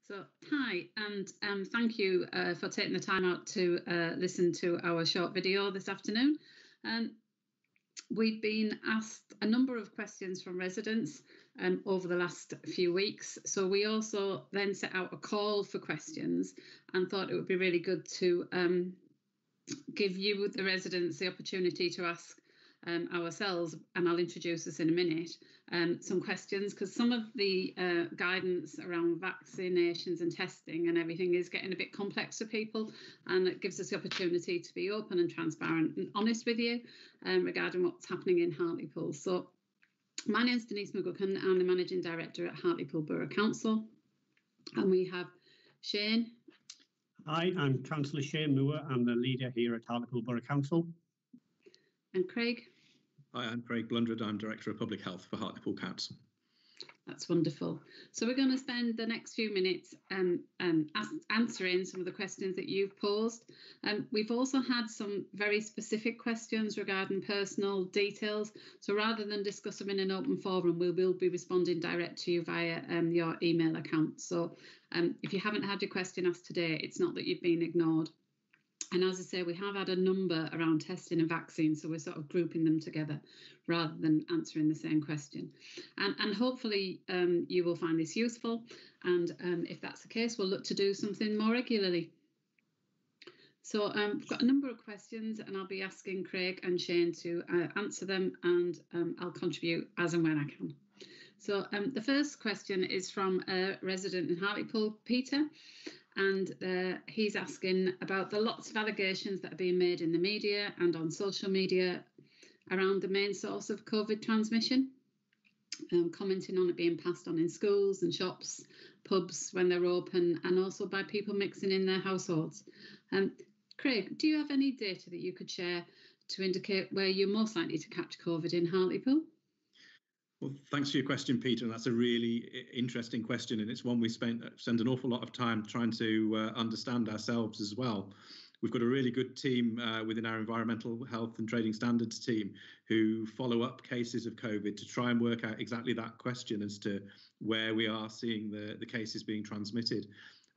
So, hi, and thank you for taking the time out to listen to our short video this afternoon. We've been asked a number of questions from residents over the last few weeks. So we also then set out a call for questions and thought it would be really good to give you, the residents, the opportunity to ask ourselves, and I'll introduce us in a minute, some questions, because some of the guidance around vaccinations and testing and everything is getting a bit complex for people, and it gives us the opportunity to be open and transparent and honest with you regarding what's happening in Hartlepool. So my name's Denise McGuckin. I'm the Managing Director at Hartlepool Borough Council, and we have Shane. Hi, I'm Councillor Shane Moore. I'm the leader here at Hartlepool Borough Council. And Craig. Hi, I'm Craig Blundred. I'm Director of Public Health for Hartlepool Council. That's wonderful. So we're going to spend the next few minutes answering some of the questions that you've posed. We've also had some very specific questions regarding personal details. So rather than discuss them in an open forum, we will be responding direct to you via your email account. So if you haven't had your question asked today, it's not that you've been ignored. And as I say, we have had a number around testing and vaccines, so we're sort of grouping them together rather than answering the same question. And hopefully you will find this useful. And if that's the case, we'll look to do something more regularly. So we've got a number of questions, and I'll be asking Craig and Shane to answer them, and I'll contribute as and when I can. So the first question is from a resident in Hartlepool, Peter. And he's asking about the lots of allegations that are being made in the media and on social media around the main source of COVID transmission, commenting on it being passed on in schools and shops, pubs when they're open, and also by people mixing in their households. Craig, do you have any data that you could share to indicate where you're most likely to catch COVID in Hartlepool? Well, thanks for your question, Peter, and that's a really interesting question, and it's one we spend an awful lot of time trying to understand ourselves as well. We've got a really good team within our environmental health and trading standards team who follow up cases of COVID to try and work out exactly that question as to where we are seeing the cases being transmitted.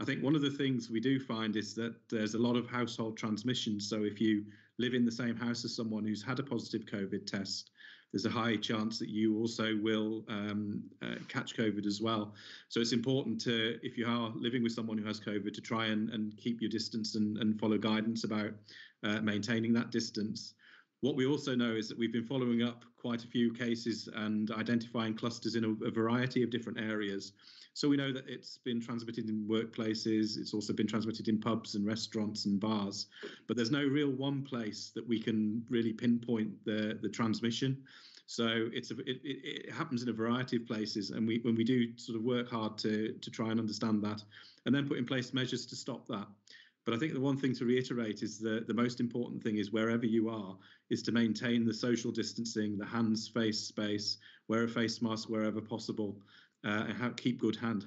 I think one of the things we do find is that there's a lot of household transmission. So if you live in the same house as someone who's had a positive COVID test, there's a high chance that you also will catch COVID as well. So it's important to, if you are living with someone who has COVID, to try and keep your distance and follow guidance about maintaining that distance. What we also know is that we've been following up quite a few cases and identifying clusters in a variety of different areas. So we know that it's been transmitted in workplaces, it's also been transmitted in pubs and restaurants and bars, but there's no real one place that we can really pinpoint the transmission. So it happens in a variety of places, and when we do sort of work hard to try and understand that and then put in place measures to stop that. But I think the one thing to reiterate is the most important thing is wherever you are is to maintain the social distancing, the hands, face space, wear a face mask wherever possible, and keep good hand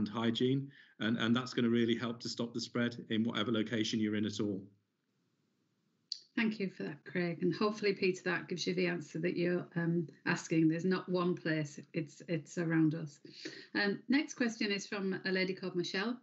hygiene. And that's going to really help to stop the spread in whatever location you're in at all. Thank you for that, Craig. And hopefully, Peter, that gives you the answer that you're asking. There's not one place, it's around us. Next question is from a lady called Michelle.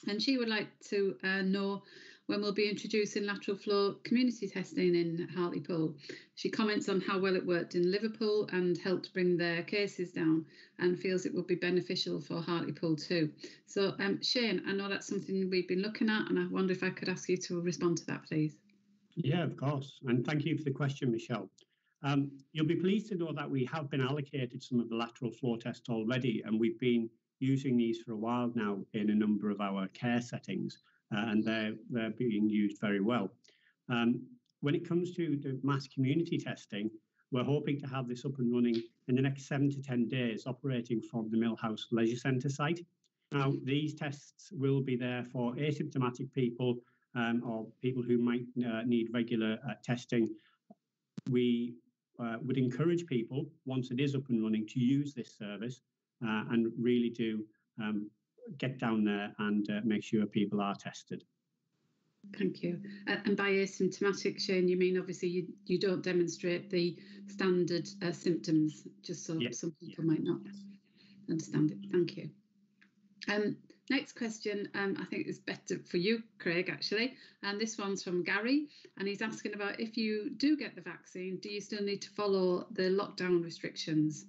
And she would like to know when we'll be introducing lateral flow community testing in Hartlepool. She comments on how well it worked in Liverpool and helped bring their cases down, and feels it would be beneficial for Hartlepool too. So, Shane, I know that's something we've been looking at, and I wonder if I could ask you to respond to that, please. Yeah, of course. And thank you for the question, Michelle. You'll be pleased to know that we have been allocated some of the lateral flow tests already, and we've been using these for a while now in a number of our care settings, and they're being used very well. When it comes to the mass community testing, we're hoping to have this up and running in the next 7 to 10 days, operating from the Millhouse Leisure Centre site. Now, these tests will be there for asymptomatic people or people who might need regular testing. We would encourage people, once it is up and running, to use this service and really do get down there and make sure people are tested. Thank you. And by asymptomatic, Shane, you mean obviously you don't demonstrate the standard symptoms, just so some people might not understand it. Thank you. Next question, I think is better for you, Craig, actually. And this one's from Gary, and he's asking about, if you do get the vaccine, do you still need to follow the lockdown restrictions?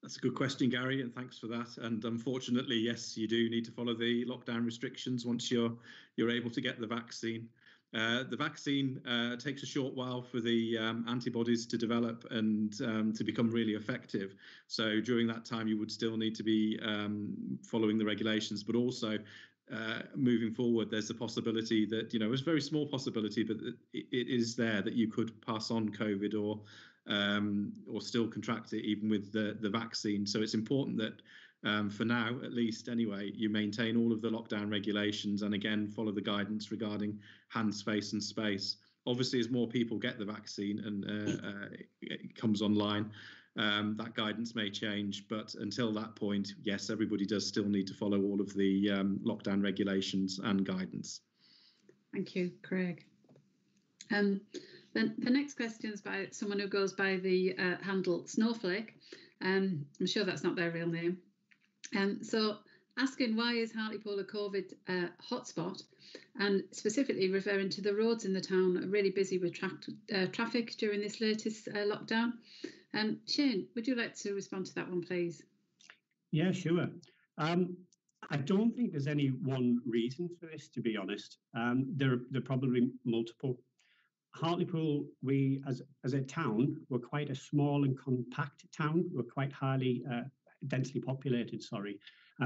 That's a good question, Gary, and thanks for that. And unfortunately, yes, you do need to follow the lockdown restrictions once you're able to get the vaccine. The vaccine takes a short while for the antibodies to develop and to become really effective. So during that time, you would still need to be following the regulations, but also moving forward, there's a possibility that, it's a very small possibility, but it is there that you could pass on COVID or still contract it even with the vaccine. So it's important that for now, at least anyway, you maintain all of the lockdown regulations and again, follow the guidance regarding hands, face and space. Obviously, as more people get the vaccine and it comes online, that guidance may change. But until that point, yes, everybody does still need to follow all of the lockdown regulations and guidance. Thank you, Craig. Then the next question is by someone who goes by the handle Snowflake. I'm sure that's not their real name. So asking, why is Hartlepool a COVID hotspot, and specifically referring to the roads in the town are really busy with traffic during this latest lockdown. Shane, would you like to respond to that one, please? Yeah, sure. I don't think there's any one reason for this, to be honest. There are probably multiple. Hartlepool, we as a town, we're quite a small and compact town. We're quite highly densely populated,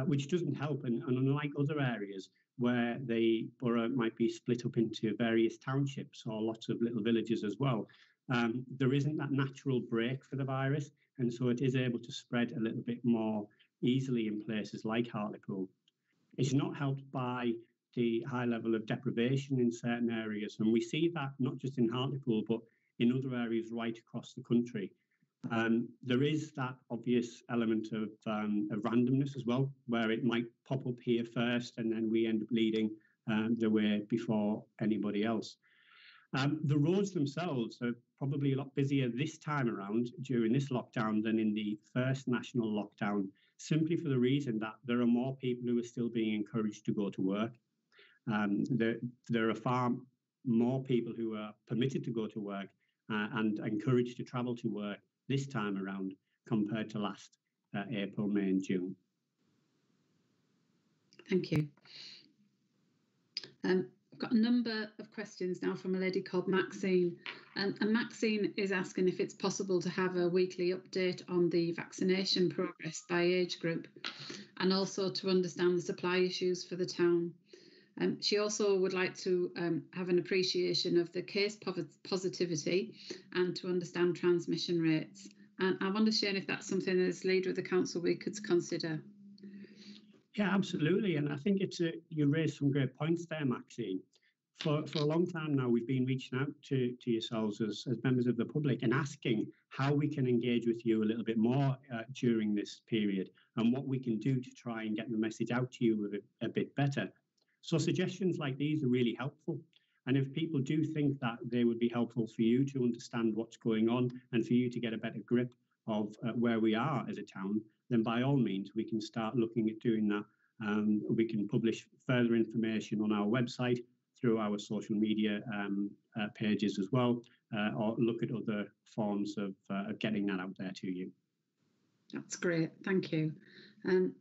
which doesn't help. And unlike other areas where the borough might be split up into various townships or lots of little villages as well, there isn't that natural break for the virus. And so it is able to spread a little bit more easily in places like Hartlepool. It's not helped by the high level of deprivation in certain areas. And we see that not just in Hartlepool, but in other areas right across the country. There is that obvious element of randomness as well, where it might pop up here first and then we end up leading the way before anybody else. The roads themselves are probably a lot busier this time around during this lockdown than in the first national lockdown, simply for the reason that there are more people who are still being encouraged to go to work. There are far more people who are permitted to go to work and encouraged to travel to work this time around compared to last April, May and June. Thank you. I've got a number of questions now from a lady called Maxine. And Maxine is asking if it's possible to have a weekly update on the vaccination progress by age group, and also to understand the supply issues for the town. She also would like to have an appreciation of the case positivity and to understand transmission rates. And I wonder, Shane, if that's something as leader of the council we could consider. Yeah, absolutely. And I think you raised some great points there, Maxine. For a long time now, we've been reaching out to yourselves as members of the public and asking how we can engage with you a little bit more during this period and what we can do to try and get the message out to you a bit better. So suggestions like these are really helpful. And if people do think that they would be helpful for you to understand what's going on and for you to get a better grip of where we are as a town, then by all means, we can start looking at doing that. We can publish further information on our website, through our social media pages as well, or look at other forms of getting that out there to you. That's great. Thank you. And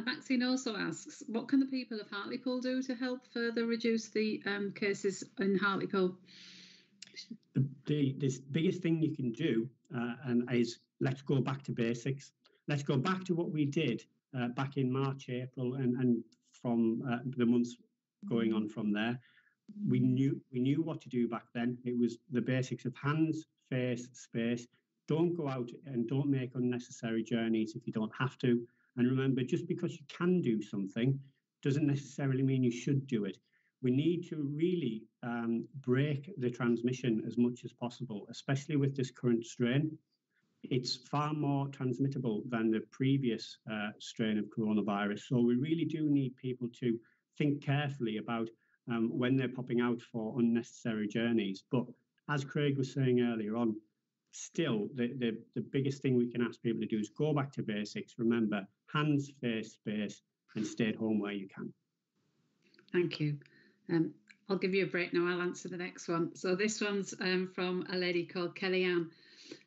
Maxine also asks, what can the people of Hartlepool do to help further reduce the cases in Hartlepool? The biggest thing you can do is let's go back to basics. Let's go back to what we did back in March, April, and from the months going on from there. We knew what to do back then. It was the basics of hands, face, space. Don't go out and don't make unnecessary journeys if you don't have to. And remember, just because you can do something doesn't necessarily mean you should do it. We need to really break the transmission as much as possible, especially with this current strain. It's far more transmittable than the previous strain of coronavirus. So we really do need people to think carefully about when they're popping out for unnecessary journeys. But as Craig was saying earlier on, still, the biggest thing we can ask people to do is go back to basics. Remember, hands, face, space, and stay at home where you can. Thank you. I'll give you a break now. I'll answer the next one. So this one's from a lady called Kellyanne,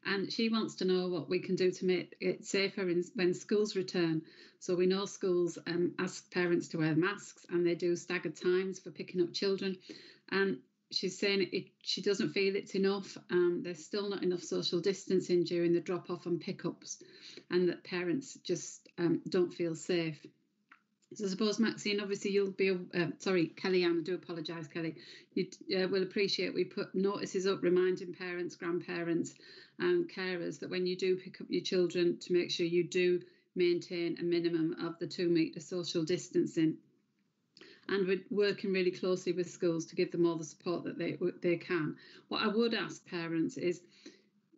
and she wants to know what we can do to make it safer when schools return. So we know schools ask parents to wear masks, and they do staggered times for picking up children. And she's saying she doesn't feel it's enough. There's still not enough social distancing during the drop-off and pickups, and that parents just don't feel safe. So I suppose, Maxine, obviously you'll be, sorry, Kellyanne, I do apologise, Kelly. You will appreciate we put notices up reminding parents, grandparents and carers that when you do pick up your children, to make sure you do maintain a minimum of the 2 metre social distancing. And we're working really closely with schools to give them all the support that they can. What I would ask parents is,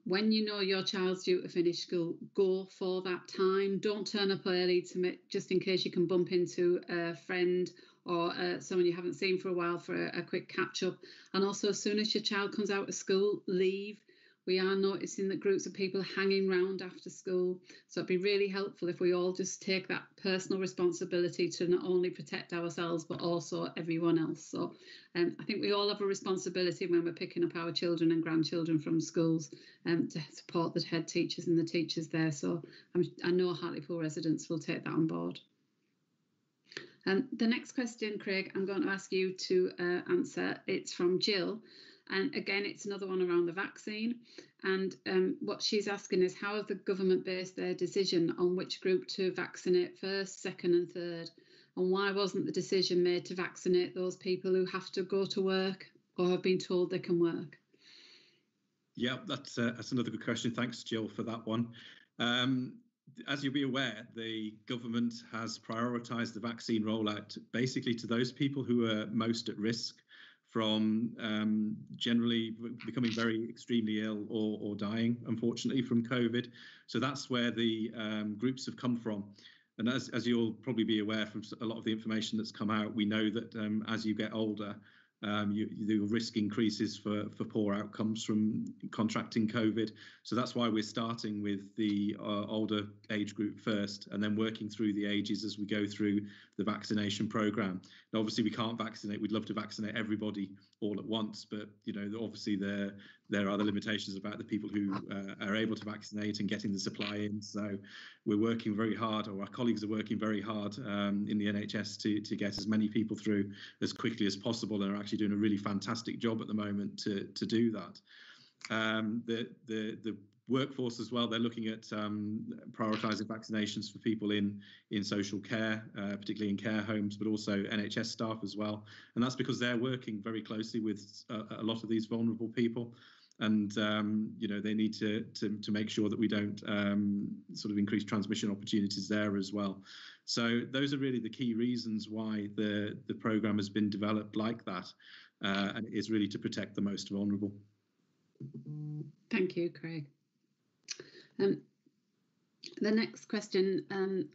when you know your child's due to finish school, go for that time. Don't turn up early just in case you can bump into a friend or someone you haven't seen for a while for a quick catch up. And also, as soon as your child comes out of school, leave. We are noticing that groups of people hanging around after school. So it'd be really helpful if we all just take that personal responsibility to not only protect ourselves, but also everyone else. So I think we all have a responsibility when we're picking up our children and grandchildren from schools to support the head teachers and the teachers there. So I know Hartlepool residents will take that on board. The next question, Craig, I'm going to ask you to answer. It's from Jill. And again, it's another one around the vaccine. And what she's asking is, how have the government based their decision on which group to vaccinate first, second and third? And why wasn't the decision made to vaccinate those people who have to go to work or have been told they can work? Yeah, that's another good question. Thanks, Jill, for that one. As you'll be aware, the government has prioritised the vaccine rollout basically to those people who are most at risk from generally becoming very extremely ill or dying, unfortunately, from COVID. So that's where the groups have come from. And as you'll probably be aware from a lot of the information that's come out, we know that as you get older, the risk increases for poor outcomes from contracting COVID. So that's why we're starting with the older age group first, and then working through the ages as we go through the vaccination programme. Now, obviously, we can't vaccinate. We'd love to vaccinate everybody all at once, but obviously there are the limitations about the people who are able to vaccinate and getting the supply in. So we're working very hard, or our colleagues are working very hard in the NHS to get as many people through as quickly as possible, and are actually doing a really fantastic job at the moment to do that. The workforce as well, they're looking at prioritising vaccinations for people in social care, particularly in care homes, but also NHS staff as well. And that's because they're working very closely with a lot of these vulnerable people. And they need to make sure that we don't sort of increase transmission opportunities there as well. So those are really the key reasons why the programme has been developed like that, and it is really to protect the most vulnerable. Thank you, Craig. The next question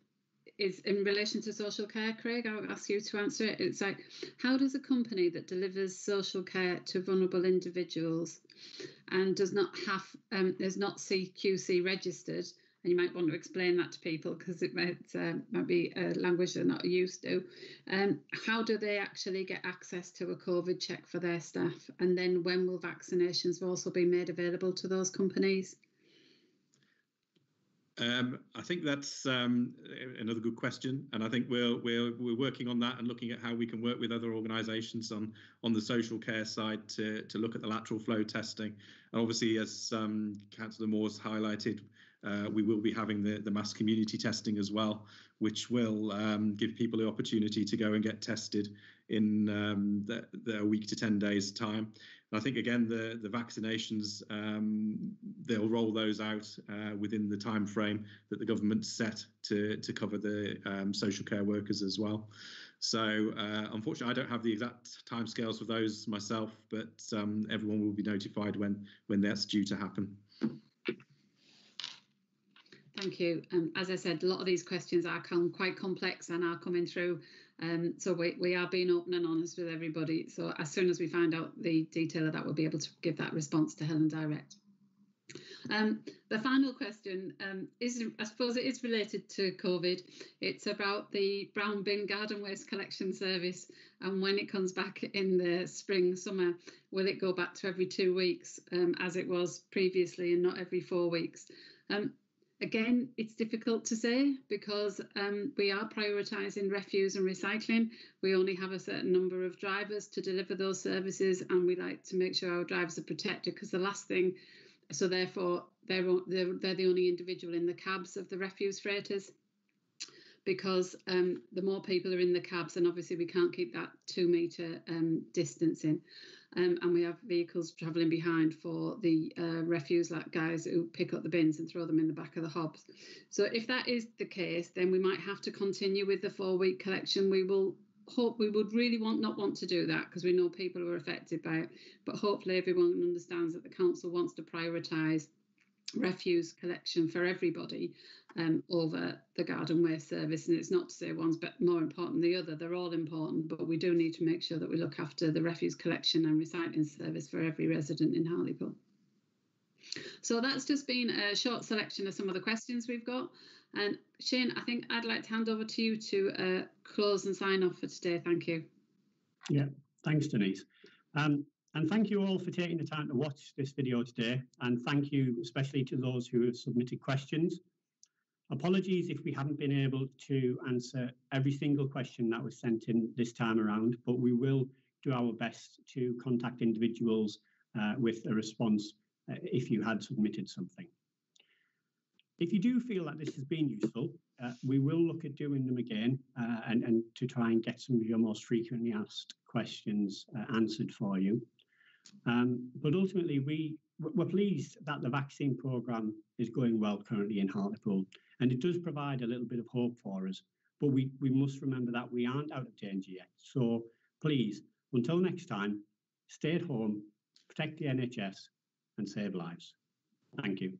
is in relation to social care. Craig, I'll ask you to answer it. It's like, how does a company that delivers social care to vulnerable individuals and does not have is not CQC registered, and you might want to explain that to people because it might be a language they're not used to, how do they actually get access to a COVID check for their staff? And then when will vaccinations also be made available to those companies? I think that's another good question, and I think we're working on that and looking at how we can work with other organisations on the social care side to look at the lateral flow testing. And obviously, as Councillor Moore's highlighted, we will be having the mass community testing as well, which will give people the opportunity to go and get tested in the week to 10 days time. And I think, again, the vaccinations, they'll roll those out within the time frame that the government set to cover the social care workers as well. So unfortunately, I don't have the exact timescales for those myself, but everyone will be notified when that's due to happen. Thank you. As I said, a lot of these questions are quite complex and are coming through. So we are being open and honest with everybody. So as soon as we find out the detail of that, we'll be able to give that response to Helen direct. The final question is, I suppose it is related to COVID. It's about the brown bin garden waste collection service, and when it comes back in the spring, summer, will it go back to every 2 weeks as it was previously and not every 4 weeks? Again, it's difficult to say because we are prioritising refuse and recycling. We only have a certain number of drivers to deliver those services, and we like to make sure our drivers are protected, because the last thing, so therefore they're the only individual in the cabs of the refuse freighters, because the more people are in the cabs, and obviously we can't keep that 2 metre distancing. And we have vehicles travelling behind for the refuse guys who pick up the bins and throw them in the back of the hobs. So if that is the case, then we might have to continue with the 4-week collection. We would really not want to do that, because we know people who are affected by it. But hopefully everyone understands that the council wants to prioritise refuse collection for everybody over the garden waste service. And it's not to say one's more important than the other, they're all important, but we do need to make sure that we look after the refuse collection and recycling service for every resident in Hartlepool. So that's just been a short selection of some of the questions we've got. And Shane, I think I'd like to hand over to you to close and sign off for today. Thank you. Yeah, thanks, Denise. And thank you all for taking the time to watch this video today. And thank you especially to those who have submitted questions. Apologies if we haven't been able to answer every single question that was sent in this time around, but we will do our best to contact individuals with a response if you had submitted something. If you do feel that this has been useful, we will look at doing them again and to try and get some of your most frequently asked questions answered for you. But ultimately, we're pleased that the vaccine programme is going well currently in Hartlepool, and it does provide a little bit of hope for us. But we must remember that we aren't out of danger yet. So please, until next time, stay at home, protect the NHS and save lives. Thank you.